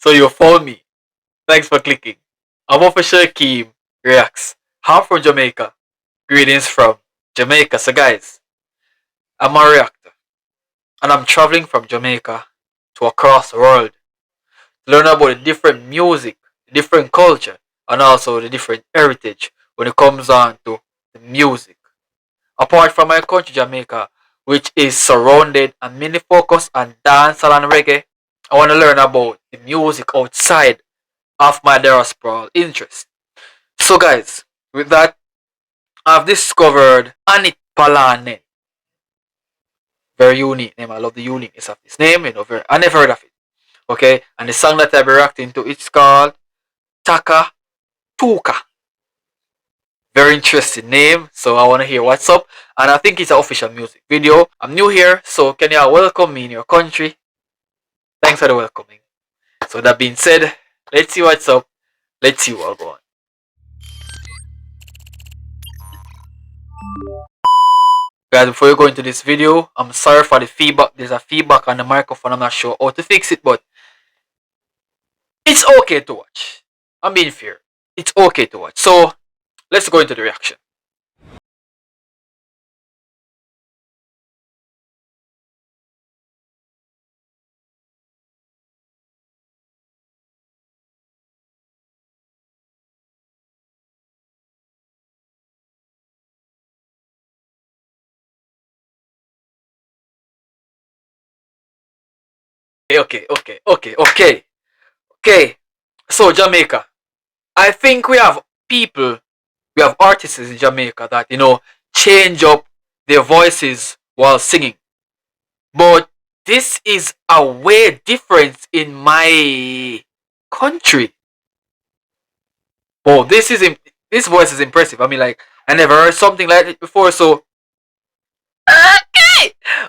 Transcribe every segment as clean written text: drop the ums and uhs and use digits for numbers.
So you found me. Thanks for clicking. I'm Official Keem Reacts. I'm from Jamaica. Greetings from Jamaica. So guys, I'm a reactor. And I'm traveling from Jamaica to across the world to learn about the different music, different culture, and also the different heritage when it comes on to the music. Apart from my country, Jamaica, which is surrounded and mainly focused on dancehall and reggae, I want to learn about the music outside of my diasporal interest. So, guys, with that, I've discovered Antti Paalanen. Very unique name. I love the uniqueness of this name. I never heard of it. Okay, and the song that I'll be reacting to, it's called Takatukka. Very interesting name, so I want to hear what's up. And I think it's an official music video. I'm new here, so can you welcome me in your country? Thanks for the welcoming. So that being said, let's see what's up. Let's see what's going on. Guys, before you go into this video, I'm sorry for the feedback. There's a feedback on the microphone. I'm not sure how to fix it, but it's okay to watch. I'm being fair. It's okay to watch. So let's go into the reaction. Okay. So Jamaica. I think we have artists in Jamaica that, change up their voices while singing. But this is a way different in my country. Well, this voice is impressive. I mean, like, I never heard something like it before. So,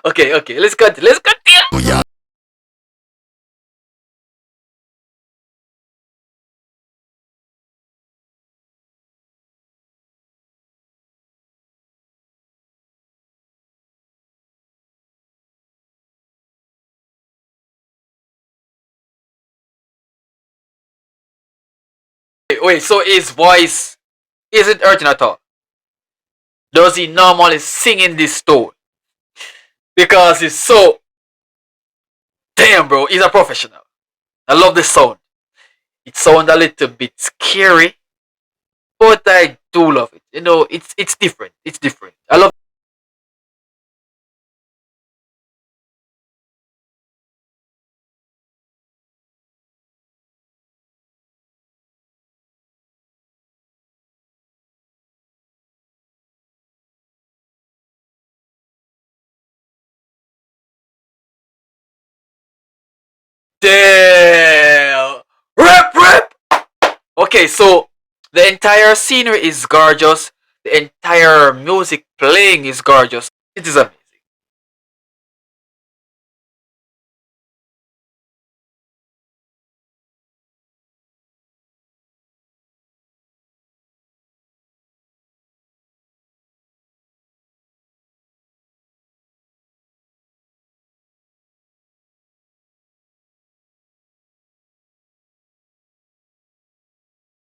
okay. Let's continue. Wait. So his voice isn't hurting at all. Does he normally sing in this tone? Because it's so damn, bro. He's a professional. I love the sound. It sounds a little bit scary, but I do love it. It's different. It's different. I love. Damn. Rip. Okay, so the entire scenery is gorgeous. The entire music playing is gorgeous. It is amazing.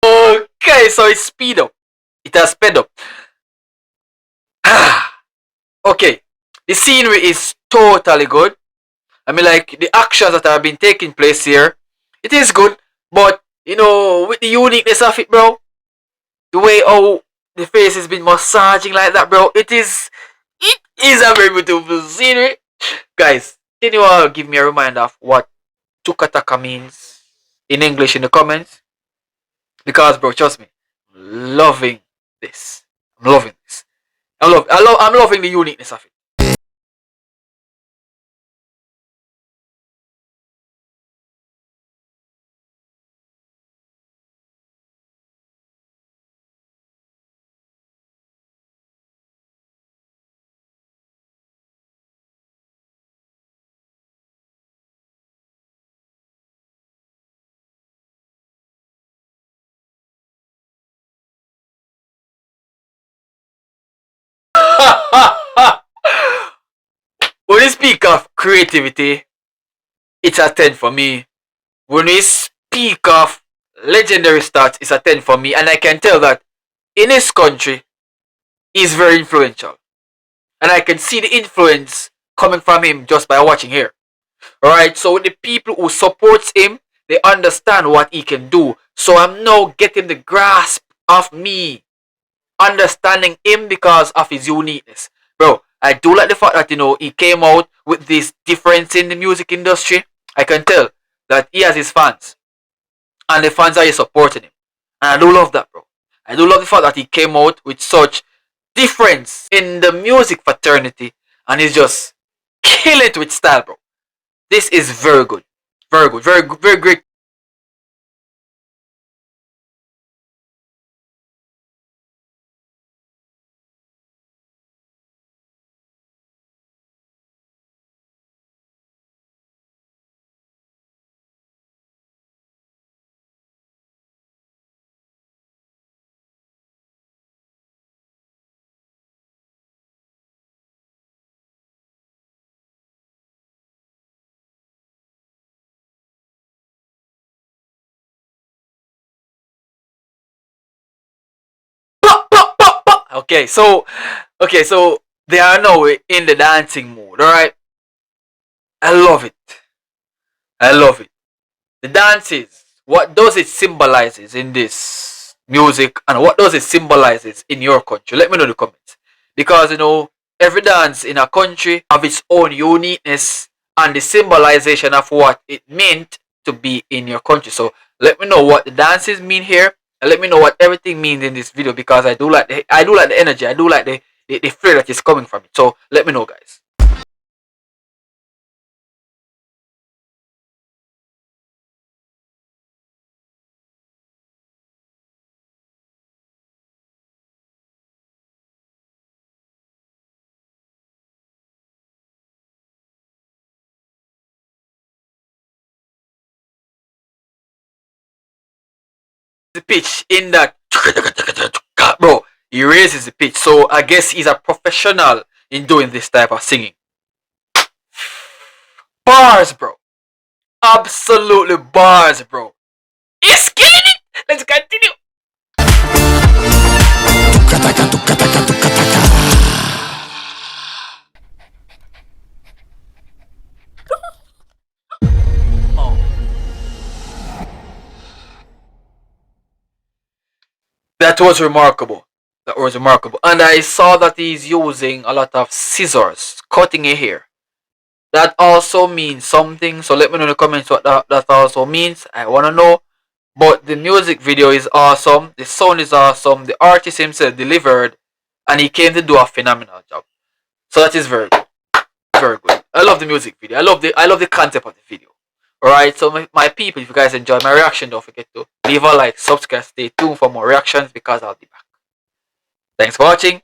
Okay, so it's speed up. It has sped up. Okay, the scenery is totally good. I mean, like, the actions that have been taking place here, it is good, but with the uniqueness of it, bro, the way how the face has been massaging like that, bro, it is a very beautiful scenery. Guys, can you all give me a reminder of what Takatukka means in English in the comments? Because, bro, trust me, loving this. I'm loving this. I'm loving the uniqueness of it. When we speak of creativity, it's a 10 for me. When we peak of legendary stats is a 10 for me, and I can tell that in his country, he's very influential. And I can see the influence coming from him just by watching here. Alright, so the people who supports him, they understand what he can do. So I'm now getting the grasp of me understanding him because of his uniqueness. Bro, I do like the fact that he came out with this difference in the music industry. I can tell that he has his fans. And the fans are supporting him. And I do love that, bro. I do love the fact that he came out with such difference in the music fraternity and he's just killing it with style, bro. This is very good. Very good. Very good. Very great. Pop, pop, pop, pop. Okay, so they are now in the dancing mood, alright? I love it. I love it. The dances, what does it symbolizes in this music and what does it symbolizes in your country? Let me know in the comments. Because every dance in a country have its own uniqueness and the symbolization of what it meant to be in your country. So let me know what the dances mean here and let me know what everything means in this video because I do like the energy, I do like the flair that is coming from it. So let me know, guys. The pitch in that bro, he raises the pitch, so I guess he's a professional in doing this type of singing. Bars, bro. Absolutely bars, bro. He's killing it. Let's continue. Oh. That was remarkable. That was remarkable. And I saw that he's using a lot of scissors, cutting a hair. That also means something. So let me know in the comments what that also means. I wanna know. But the music video is awesome. The sound is awesome. The artist himself delivered, and he came to do a phenomenal job. So that is very good. Very good. I love the music video. I love the concept of the video. Alright, so my people, if you guys enjoyed my reaction, don't forget to leave a like, subscribe, stay tuned for more reactions because I'll be back. Thanks for watching.